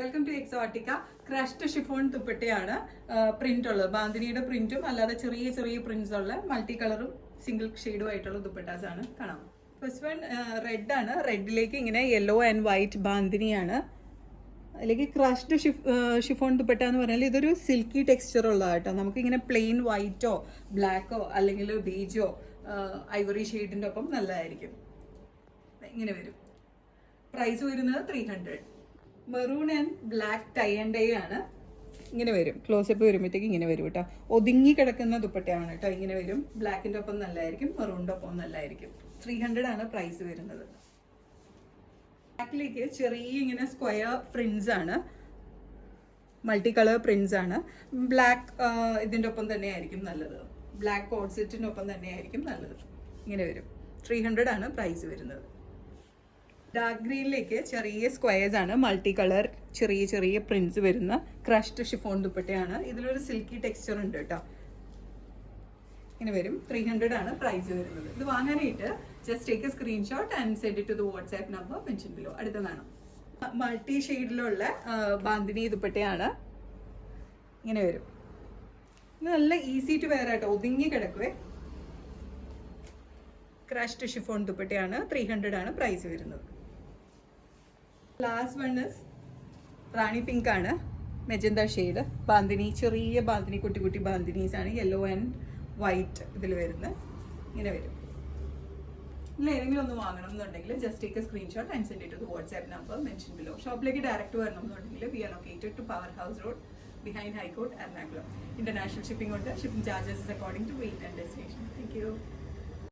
Welcome to Exotica. Crushed chiffon ദുപ്പട്ടയാണ് print ഉള്ളത്. ബാന്തിനിയുടെ പ്രിന്റും അല്ലാതെ ചെറിയ ചെറിയ പ്രിന്റ്സ് ഉള്ള മൾട്ടി കളറും സിംഗിൾ ഷെയ്ഡും ആയിട്ടുള്ള ദുപ്പട്ടാസ് ആണ് കാണാം. ഫസ്റ്റ് വൺ റെഡ് ആണ്. റെഡിലേക്ക് ഇങ്ങനെ യെല്ലോ ആൻഡ് വൈറ്റ് ബാന്തിനിയാണ്. അതിലേക്ക് ക്രഷ്ഡ് ഷിഫോൺ ദുപ്പട്ട എന്ന് പറഞ്ഞാൽ ഇതൊരു സിൽക്കി ടെക്സ്ചർ ഉള്ളതാട്ടോ. നമുക്കിങ്ങനെ പ്ലെയിൻ വൈറ്റോ ബ്ലാക്കോ അല്ലെങ്കിൽ ബീജോ ഐവറി ഷെയ്ഡിൻ്റെ ഒപ്പം നല്ലതായിരിക്കും. ഇങ്ങനെ വരും. പ്രൈസ് വരുന്നത് 300. Maroon and black tie and dye ആണ്. ഇങ്ങനെ വരും. ക്ലോസപ്പ് വരുമ്പോഴത്തേക്ക് ഇങ്ങനെ വരും കേട്ടോ. ഒതുങ്ങി കിടക്കുന്ന ദുപ്പട്ടയാണ് കേട്ടോ. ഇങ്ങനെ വരും. ബ്ലാക്കിൻ്റെ ഒപ്പം നല്ലതായിരിക്കും, മെറൂണിൻ്റെ ഒപ്പം നല്ലതായിരിക്കും. 300 ആണ് പ്രൈസ് വരുന്നത്. ബ്ലാക്കിലേക്ക് ചെറിയ ഇങ്ങനെ സ്ക്വയർ പ്രിന്റ്സ് ആണ്, മൾട്ടി കളർ പ്രിന്റ്സ് ആണ്. ബ്ലാക്ക് ഇതിൻ്റെ ഒപ്പം തന്നെയായിരിക്കും നല്ലത്. ബ്ലാക്ക് കോഡ് സെറ്റിനൊപ്പം തന്നെയായിരിക്കും നല്ലത്. ഇങ്ങനെ വരും. 300 ആണ് പ്രൈസ് വരുന്നത്. ഡാർക്ക് ഗ്രീനിലേക്ക് ചെറിയ സ്ക്വയേഴ്സ് ആണ്, മൾട്ടി കളർ ചെറിയ ചെറിയ പ്രിന്റ്സ് വരുന്ന ക്രഷ്ഡ് ഷിഫോൺ ദുപ്പട്ടയാണ്. ഇതിലൊരു സിൽക്കി ടെക്സ്ചർ ഉണ്ട് കേട്ടോ. ഇങ്ങനെ വരും. 300 ആണ് പ്രൈസ് വരുന്നത്. ഇത് വാങ്ങാനായിട്ട് just take a screenshot and send it to the WhatsApp number mention below. അടുത്തതാണ് മൾട്ടി ഷെയ്ഡിലുള്ള ബാന്തിനി ദുപ്പട്ടയാണ്. ഇങ്ങനെ വരും. ഇത് നല്ല ഈസി ടു വെയർ ആട്ടോ. ഒതുങ്ങി കിടക്കുവേ. ക്രഷ്ഡ് ഷിഫോൺ ദുപ്പട്ടയാണ്. 300 ആണ് പ്രൈസ് വരുന്നത്. Last one is Rani pink ആണ്. മെജന്ത ഷെയ്ഡ് ബാന്തിനി, ചെറിയ ബാന്തിനി, കുട്ടി കുട്ടി ബാന്തിനീസ് ആണ്. യെല്ലോ ആൻഡ് വൈറ്റ് ഇതിൽ വരുന്നത്. ഇങ്ങനെ വരും. ഇതിൽ ഏതെങ്കിലും ഒന്ന് വാങ്ങണം എന്നുണ്ടെങ്കിൽ just take a screenshot and send it to the WhatsApp number mention below. ഷോപ്പിലേക്ക് ഡയറക്റ്റ് വരണം എന്നുണ്ടെങ്കിൽ we are located to power house road behind high court Ernakulam. International shipping ഉണ്ട്. Shipping charges according to weight and destination. Thank U.